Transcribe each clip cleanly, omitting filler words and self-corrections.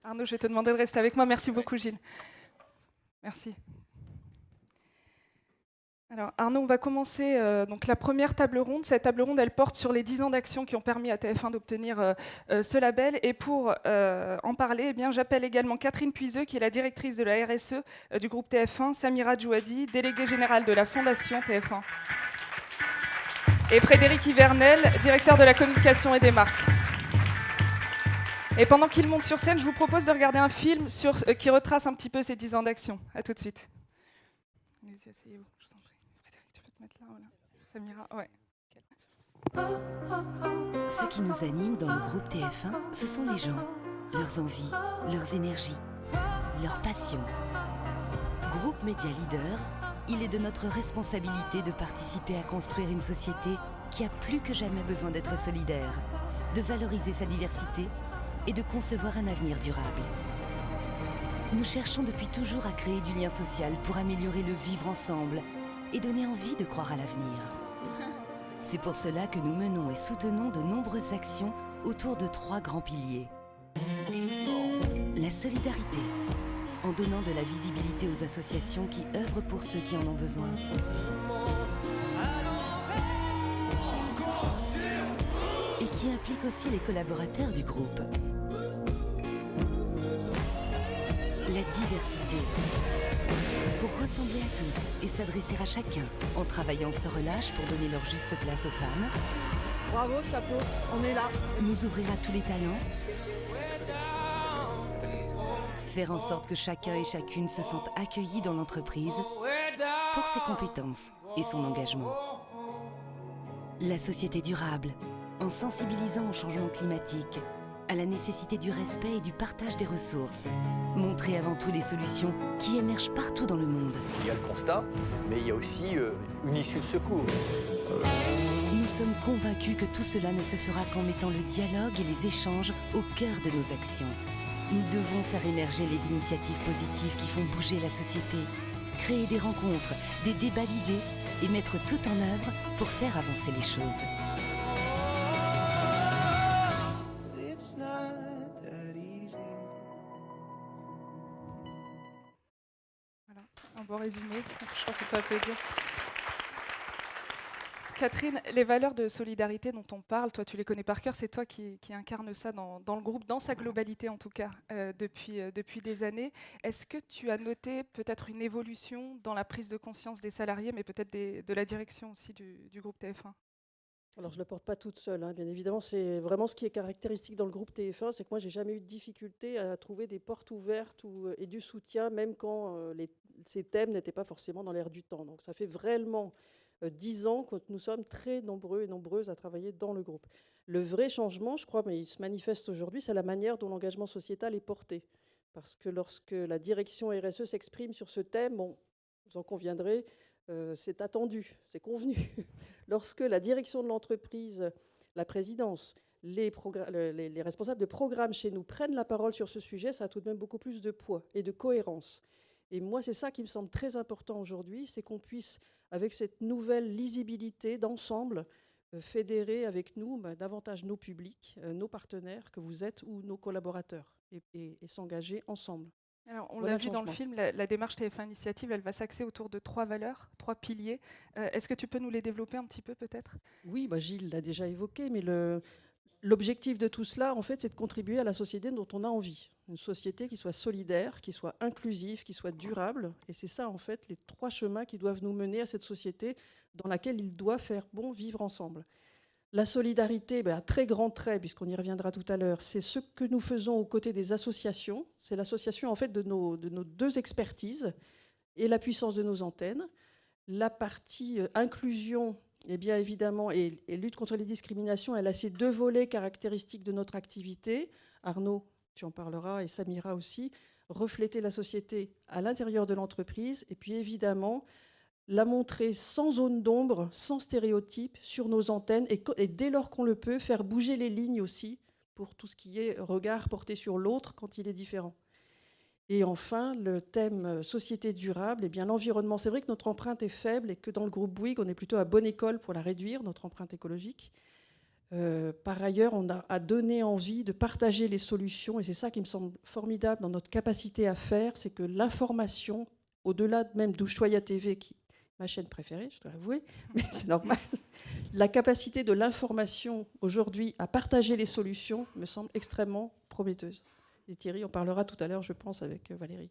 Arnaud, je vais te demander de rester avec moi. Merci beaucoup, Gilles. Merci. Alors, Arnaud, on va commencer donc la première table ronde. Cette table ronde, elle porte sur les 10 ans d'action qui ont permis à TF1 d'obtenir ce label. Et pour en parler, eh bien, j'appelle également Catherine Puiseux, qui est la directrice de la RSE du groupe TF1, Samira Djouadi, déléguée générale de la Fondation TF1, et Frédéric Hivernel, directeur de la communication et des marques. Et pendant qu'ils montent sur scène, je vous propose de regarder un film qui retrace un petit peu ces 10 ans d'action. A tout de suite. Allez-y, asseyez-vous, je vous en prie. Frédéric, tu peux te mettre là, voilà. Samira, ouais. Ce qui nous anime dans le groupe TF1, ce sont les gens, leurs envies, leurs énergies, leurs passions. Groupe Média Leader, il est de notre responsabilité de participer à construire une société qui a plus que jamais besoin d'être solidaire, de valoriser sa diversité et de concevoir un avenir durable. Nous cherchons depuis toujours à créer du lien social pour améliorer le vivre ensemble et donner envie de croire à l'avenir. C'est pour cela que nous menons et soutenons de nombreuses actions autour de 3 grands piliers. La solidarité, en donnant de la visibilité aux associations qui œuvrent pour ceux qui en ont besoin. Et qui implique aussi les collaborateurs du groupe. La diversité, pour ressembler à tous et s'adresser à chacun, en travaillant sans relâche pour donner leur juste place aux femmes. Bravo, chapeau, on est là. Nous ouvrir à tous les talents. Faire en sorte que chacun et chacune se sentent accueillis dans l'entreprise pour ses compétences et son engagement. La société durable, en sensibilisant au changement climatique, à la nécessité du respect et du partage des ressources. Montrer avant tout les solutions qui émergent partout dans le monde. Il y a le constat, mais il y a aussi une issue de secours. Nous sommes convaincus que tout cela ne se fera qu'en mettant le dialogue et les échanges au cœur de nos actions. Nous devons faire émerger les initiatives positives qui font bouger la société, créer des rencontres, des débats d'idées et mettre tout en œuvre pour faire avancer les choses. Voilà, un bon résumé. Je crois qu'on peut applaudir. Catherine, les valeurs de solidarité dont on parle, toi tu les connais par cœur, c'est toi qui incarne ça dans le groupe, dans sa globalité en tout cas, depuis des années. Est-ce que tu as noté peut-être une évolution dans la prise de conscience des salariés, mais peut-être de la direction aussi du groupe TF1 ? Alors, je ne la porte pas toute seule, hein. Bien évidemment, c'est vraiment ce qui est caractéristique dans le groupe TF1, c'est que moi, j'ai jamais eu de difficulté à trouver des portes ouvertes et du soutien, même quand ces thèmes n'étaient pas forcément dans l'air du temps. Donc, ça fait vraiment 10 ans que nous sommes très nombreux et nombreuses à travailler dans le groupe. Le vrai changement, je crois, mais il se manifeste aujourd'hui, c'est la manière dont l'engagement sociétal est porté. Parce que lorsque la direction RSE s'exprime sur ce thème, bon, vous en conviendrez, c'est attendu, c'est convenu. Lorsque la direction de l'entreprise, la présidence, les responsables de programme chez nous prennent la parole sur ce sujet, ça a tout de même beaucoup plus de poids et de cohérence. Et moi, c'est ça qui me semble très important aujourd'hui, c'est qu'on puisse, avec cette nouvelle lisibilité d'ensemble, fédérer avec nous davantage nos publics, nos partenaires que vous êtes ou nos collaborateurs, et s'engager ensemble. Alors, on Voilà l'a le vu dans le changement. film, la démarche TF1 Initiative, elle va s'axer autour de 3 valeurs, 3 piliers. Est-ce que tu peux nous les développer un petit peu peut-être ? Oui, Gilles l'a déjà évoqué, mais l'objectif de tout cela, en fait, c'est de contribuer à la société dont on a envie. Une société qui soit solidaire, qui soit inclusive, qui soit durable. Et c'est ça, en fait, les 3 chemins qui doivent nous mener à cette société dans laquelle il doit faire bon vivre ensemble. La solidarité, à très grands traits, puisqu'on y reviendra tout à l'heure, c'est ce que nous faisons aux côtés des associations. C'est l'association, en fait, de nos 2 expertises et la puissance de nos antennes. La partie inclusion, eh bien évidemment, et lutte contre les discriminations, elle a ces 2 volets caractéristiques de notre activité. Arnaud, tu en parleras, et Samira aussi. Refléter la société à l'intérieur de l'entreprise, et puis évidemment, la montrer sans zone d'ombre, sans stéréotypes, sur nos antennes, et dès lors qu'on le peut, faire bouger les lignes aussi, pour tout ce qui est regard porté sur l'autre quand il est différent. Et enfin, le thème société durable, eh bien l'environnement. C'est vrai que notre empreinte est faible et que dans le groupe Bouygues, on est plutôt à bonne école pour la réduire, notre empreinte écologique. Par ailleurs, on a à donner envie de partager les solutions, et c'est ça qui me semble formidable dans notre capacité à faire, c'est que l'information, au-delà même d'Ushuaïa TV, qui est ma chaîne préférée, je dois l'avouer, mais c'est normal, la capacité de l'information aujourd'hui à partager les solutions me semble extrêmement prometteuse. Et Thierry en parlera tout à l'heure, je pense, avec Valérie.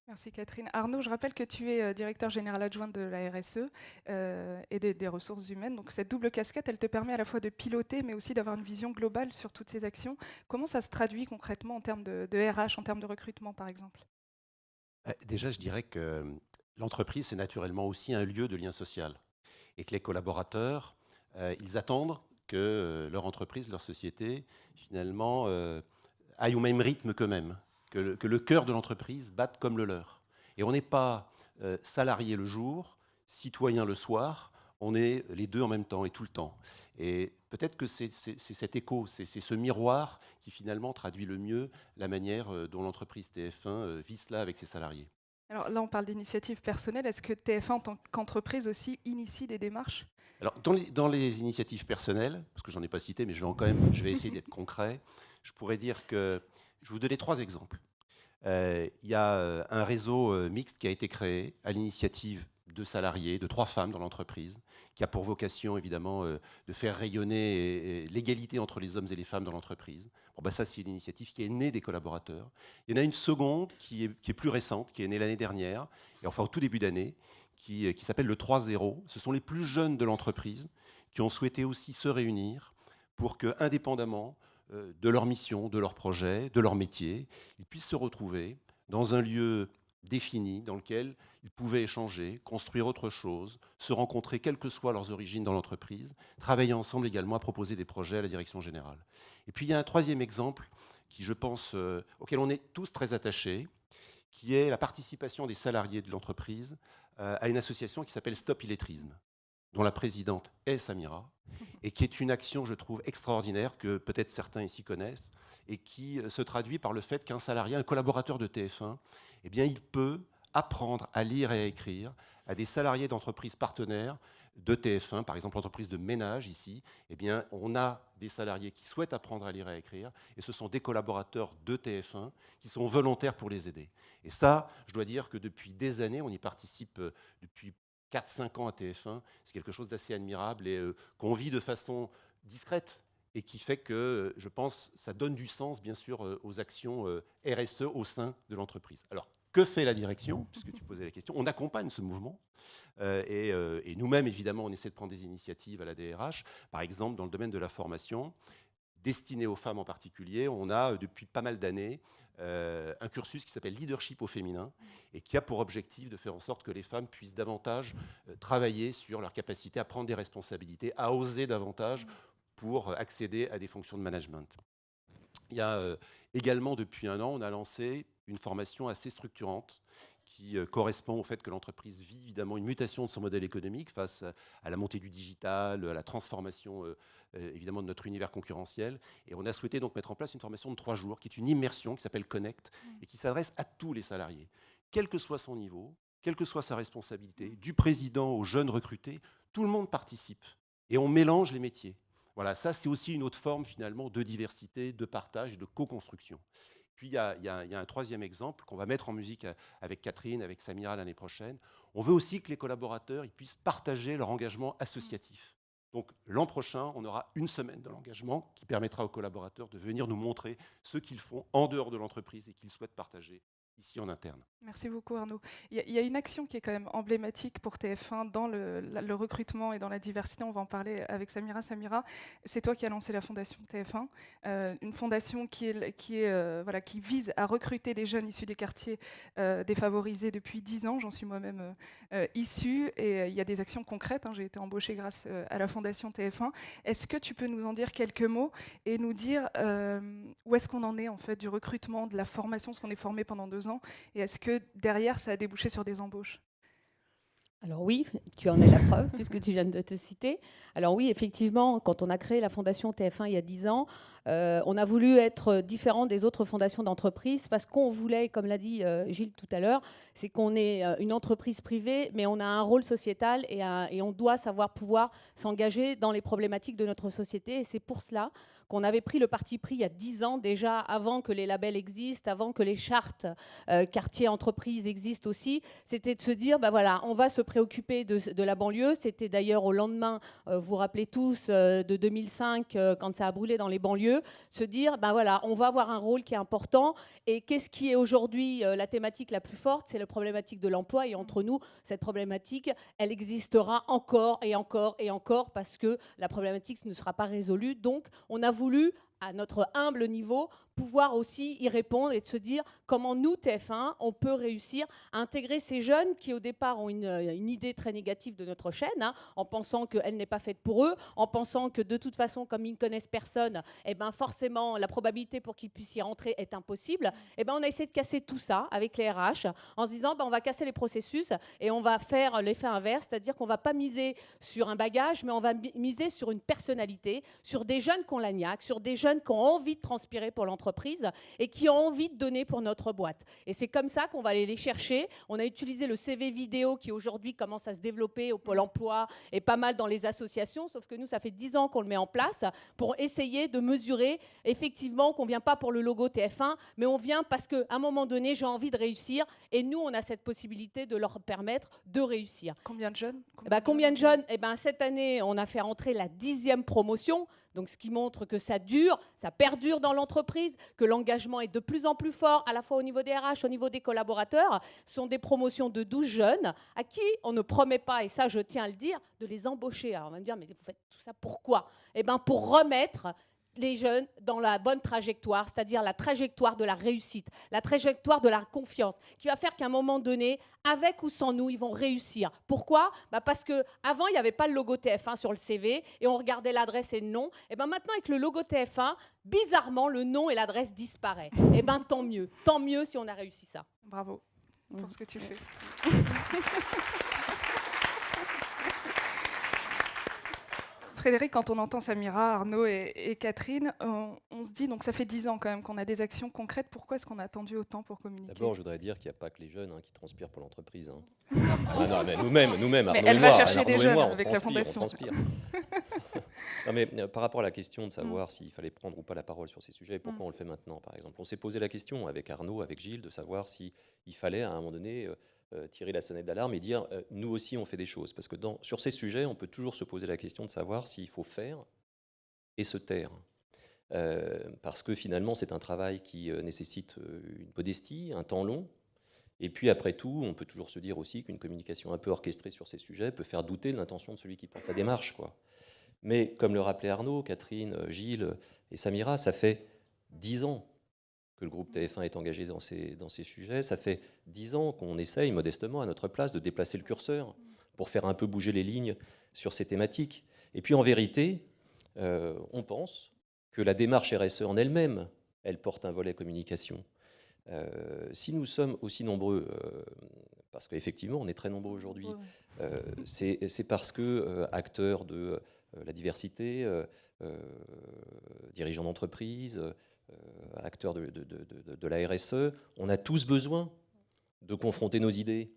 Merci Catherine. Arnaud, je rappelle que tu es directeur général adjoint de la RSE et des ressources humaines. Donc cette double casquette, elle te permet à la fois de piloter, mais aussi d'avoir une vision globale sur toutes ces actions. Comment ça se traduit concrètement en termes de RH, en termes de recrutement, par exemple? Déjà, je dirais que l'entreprise, c'est naturellement aussi un lieu de lien social et que les collaborateurs, ils attendent que leur entreprise, leur société, finalement, aille au même rythme qu'eux-mêmes, que le cœur de l'entreprise batte comme le leur. Et on n'est pas salarié le jour, citoyen le soir, on est les deux en même temps et tout le temps. Et peut-être que c'est cet écho, c'est ce miroir qui finalement traduit le mieux la manière dont l'entreprise TF1 vit cela avec ses salariés. Alors là, on parle d'initiatives personnelles. Est-ce que TF1, en tant qu'entreprise aussi, initie des démarches? Alors, dans les initiatives personnelles, parce que j'en ai pas cité, mais je vais essayer d'être concret, je pourrais dire que je vais vous donner 3 exemples. Il y a un réseau mixte qui a été créé à l'initiative de salariés, de 3 femmes dans l'entreprise, qui a pour vocation évidemment de faire rayonner l'égalité entre les hommes et les femmes dans l'entreprise. Bon, bah, ça, c'est une initiative qui est née des collaborateurs. Il y en a une seconde qui est plus récente, qui est née l'année dernière, et enfin au tout début d'année, qui s'appelle le 3-0. Ce sont les plus jeunes de l'entreprise qui ont souhaité aussi se réunir pour que, indépendamment de leur mission, de leur projet, de leur métier, ils puissent se retrouver dans un lieu défini dans lequel ils pouvaient échanger, construire autre chose, se rencontrer quelles que soient leurs origines dans l'entreprise, travailler ensemble également à proposer des projets à la direction générale. Et puis il y a un 3e exemple qui, je pense, auquel on est tous très attachés, qui est la participation des salariés de l'entreprise à une association qui s'appelle Stop Illettrisme, dont la présidente est Samira, et qui est une action, je trouve, extraordinaire, que peut-être certains ici connaissent, et qui se traduit par le fait qu'un salarié, un collaborateur de TF1, eh bien, il peut apprendre à lire et à écrire à des salariés d'entreprises partenaires de TF1, par exemple l'entreprise de ménage ici, eh bien, on a des salariés qui souhaitent apprendre à lire et à écrire, et ce sont des collaborateurs de TF1 qui sont volontaires pour les aider. Et ça, je dois dire que depuis des années, on y participe depuis 4-5 ans à TF1, c'est quelque chose d'assez admirable et qu'on vit de façon discrète et qui fait que, je pense, ça donne du sens, bien sûr, aux actions RSE au sein de l'entreprise. Alors, que fait la direction? Puisque tu posais la question, on accompagne ce mouvement et nous-mêmes, évidemment, on essaie de prendre des initiatives à la DRH. Par exemple, dans le domaine de la formation, destinée aux femmes en particulier, on a depuis pas mal d'années un cursus qui s'appelle Leadership au féminin et qui a pour objectif de faire en sorte que les femmes puissent davantage travailler sur leur capacité à prendre des responsabilités, à oser davantage pour accéder à des fonctions de management. Il y a également, depuis 1 an, on a lancé une formation assez structurante qui correspond au fait que l'entreprise vit évidemment une mutation de son modèle économique face à la montée du digital, à la transformation évidemment de notre univers concurrentiel. Et on a souhaité donc mettre en place une formation de 3 jours qui est une immersion qui s'appelle Connect et qui s'adresse à tous les salariés, quel que soit son niveau, quelle que soit sa responsabilité, du président aux jeunes recrutés, tout le monde participe et on mélange les métiers. Voilà, ça c'est aussi une autre forme finalement de diversité, de partage, de co-construction. Puis il y a un 3e exemple qu'on va mettre en musique avec Catherine, avec Samira l'année prochaine. On veut aussi que les collaborateurs ils puissent partager leur engagement associatif. Donc l'an prochain, on aura 1 semaine de l'engagement qui permettra aux collaborateurs de venir nous montrer ce qu'ils font en dehors de l'entreprise et qu'ils souhaitent partager ici en interne. Merci beaucoup Arnaud. Il y a une action qui est quand même emblématique pour TF1 dans le recrutement et dans la diversité. On va en parler avec Samira. Samira, c'est toi qui as lancé la fondation TF1, une fondation qui vise à recruter des jeunes issus des quartiers défavorisés depuis 10 ans. J'en suis moi-même issue et il y a des actions concrètes. J'ai été embauchée grâce à la fondation TF1. Est-ce que tu peux nous en dire quelques mots et nous dire où est-ce qu'on en est en fait du recrutement, de la formation, parce qu'on est formé pendant 2 ans, et est-ce que derrière ça a débouché sur des embauches? Alors oui, tu en es la preuve, puisque tu viens de te citer. Alors oui, effectivement, quand on a créé la fondation TF1 il y a 10 ans, on a voulu être différent des autres fondations d'entreprise parce qu'on voulait, comme l'a dit Gilles tout à l'heure, c'est qu'on est une entreprise privée, mais on a un rôle sociétal et on doit savoir pouvoir s'engager dans les problématiques de notre société. Et c'est pour cela qu'on avait pris le parti pris il y a 10 ans déjà, avant que les labels existent, avant que les chartes quartier entreprise existent aussi, c'était de se dire, bah voilà, on va se préoccuper de la banlieue. C'était d'ailleurs au lendemain, vous vous rappelez tous, de 2005, quand ça a brûlé dans les banlieues, se dire, bah voilà, on va avoir un rôle qui est important. Et qu'est-ce qui est aujourd'hui la thématique la plus forte? C'est la problématique de l'emploi. Et entre nous, cette problématique, elle existera encore et encore et encore parce que la problématique ne sera pas résolue. Donc, on a voulu, à notre humble niveau, pouvoir aussi y répondre et de se dire comment nous, TF1, on peut réussir à intégrer ces jeunes qui au départ ont une idée très négative de notre chaîne, hein, en pensant qu'elle n'est pas faite pour eux, en pensant que de toute façon, comme ils ne connaissent personne, eh ben forcément la probabilité pour qu'ils puissent y rentrer est impossible. Eh ben, on a essayé de casser tout ça avec les RH en se disant ben, on va casser les processus et on va faire l'effet inverse, c'est-à-dire qu'on ne va pas miser sur un bagage, mais on va miser sur une personnalité, sur des jeunes qui ont la niaque, sur des jeunes qui ont envie de transpirer pour l'entreprise et qui ont envie de donner pour notre boîte. Et c'est comme ça qu'on va aller les chercher. On a utilisé le CV vidéo qui aujourd'hui commence à se développer au Pôle emploi et pas mal dans les associations, sauf que nous, ça fait 10 ans qu'on le met en place pour essayer de mesurer effectivement qu'on ne vient pas pour le logo TF1, mais on vient parce qu'à un moment donné, j'ai envie de réussir et nous, on a cette possibilité de leur permettre de réussir. Combien de jeunes? Combien de jeunes? Cette année, on a fait rentrer la 10e promotion. Donc, ce qui montre que ça dure, ça perdure dans l'entreprise, que l'engagement est de plus en plus fort, à la fois au niveau des RH, au niveau des collaborateurs. Ce sont des promotions de 12 jeunes à qui on ne promet pas, et ça je tiens à le dire, de les embaucher. Alors on va me dire, mais vous faites tout ça pourquoi? Pour remettre les jeunes dans la bonne trajectoire, c'est-à-dire la trajectoire de la réussite, la trajectoire de la confiance, qui va faire qu'à un moment donné, avec ou sans nous, ils vont réussir. Pourquoi? Parce qu'avant, il n'y avait pas le logo TF1 sur le CV et on regardait l'adresse et le nom. Et maintenant, avec le logo TF1, bizarrement, le nom et l'adresse disparaissent. Et tant mieux si on a réussi ça. Bravo pour ce que tu fais. Frédéric, quand on entend Samira, Arnaud et Catherine, on se dit, donc ça fait 10 ans quand même qu'on a des actions concrètes. Pourquoi est-ce qu'on a attendu autant pour communiquer? D'abord, je voudrais dire qu'il n'y a pas que les jeunes qui transpirent pour l'entreprise. Ah non, mais nous-mêmes, mais Arnaud elle et va moi, chercher des jeunes on avec la fondation. On transpire. Non, mais par rapport à la question de savoir s'il fallait prendre ou pas la parole sur ces sujets, pourquoi on le fait maintenant, par exemple. On s'est posé la question avec Arnaud, avec Gilles, de savoir s'il fallait à un moment donné tirer la sonnette d'alarme et dire nous aussi on fait des choses. Parce que sur ces sujets, on peut toujours se poser la question de savoir s'il faut faire et se taire. Parce que finalement, c'est un travail qui nécessite une modestie, un temps long. Et puis après tout, on peut toujours se dire aussi qu'une communication un peu orchestrée sur ces sujets peut faire douter de l'intention de celui qui porte la démarche, quoi. Mais comme le rappelait Arnaud, Catherine, Gilles et Samira, ça fait 10 ans que le groupe TF1 est engagé dans ces sujets. Ça fait 10 ans qu'on essaye modestement à notre place de déplacer le curseur pour faire un peu bouger les lignes sur ces thématiques. Et puis en vérité, on pense que la démarche RSE en elle-même, elle porte un volet communication. Si nous sommes aussi nombreux, parce qu'effectivement on est très nombreux aujourd'hui, c'est parce que acteurs de la diversité, dirigeants d'entreprise, acteurs de la RSE, on a tous besoin de confronter nos idées,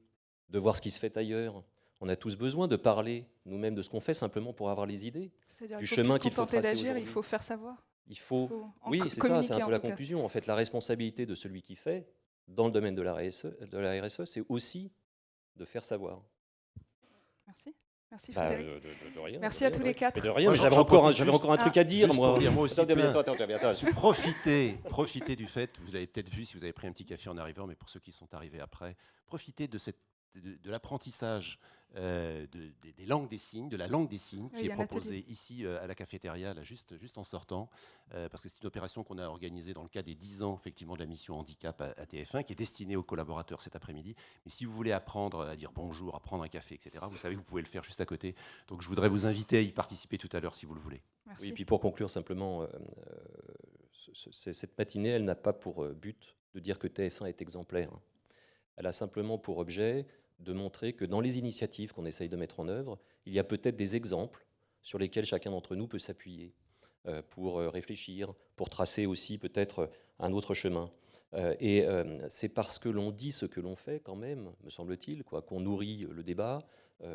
de voir ce qui se fait ailleurs. On a tous besoin de parler nous-mêmes de ce qu'on fait simplement pour avoir les idées, du chemin qu'il faut tracer aujourd'hui. Il faut faire savoir. Oui, c'est ça, c'est un peu la conclusion. En fait, la responsabilité de celui qui fait, dans le domaine de la RSE, c'est aussi de faire savoir. Merci. Merci Frédéric. De rien. Merci à tous les quatre. De rien, mais j'avais encore un truc à dire, moi. Profitez du fait, vous l'avez peut-être vu si vous avez pris un petit café en arrivant, mais pour ceux qui sont arrivés après, profitez de l'apprentissage des langues des signes, de la langue des signes qui est proposée ici à la cafétéria, là, juste en sortant, parce que c'est une opération qu'on a organisée dans le cadre des 10 ans effectivement, de la mission handicap à TF1, qui est destinée aux collaborateurs cet après-midi. Mais si vous voulez apprendre à dire bonjour, à prendre un café, etc., vous savez que vous pouvez le faire juste à côté. Donc je voudrais vous inviter à y participer tout à l'heure si vous le voulez. Merci. Oui, et puis pour conclure simplement, cette matinée, elle n'a pas pour but de dire que TF1 est exemplaire. Elle a simplement pour objet de montrer que dans les initiatives qu'on essaye de mettre en œuvre, il y a peut-être des exemples sur lesquels chacun d'entre nous peut s'appuyer pour réfléchir, pour tracer aussi peut-être un autre chemin. C'est parce que l'on dit ce que l'on fait quand même, me semble-t-il, qu'on nourrit le débat,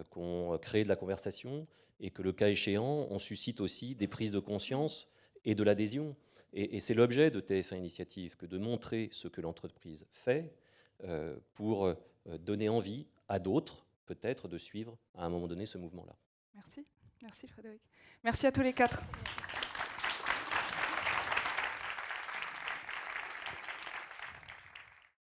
qu'on crée de la conversation, et que le cas échéant, on suscite aussi des prises de conscience et de l'adhésion. Et c'est l'objet de TF1 Initiative, que de montrer ce que l'entreprise fait pour donner envie à d'autres, peut-être, de suivre à un moment donné ce mouvement-là. Merci. Merci Frédéric. Merci à tous les quatre.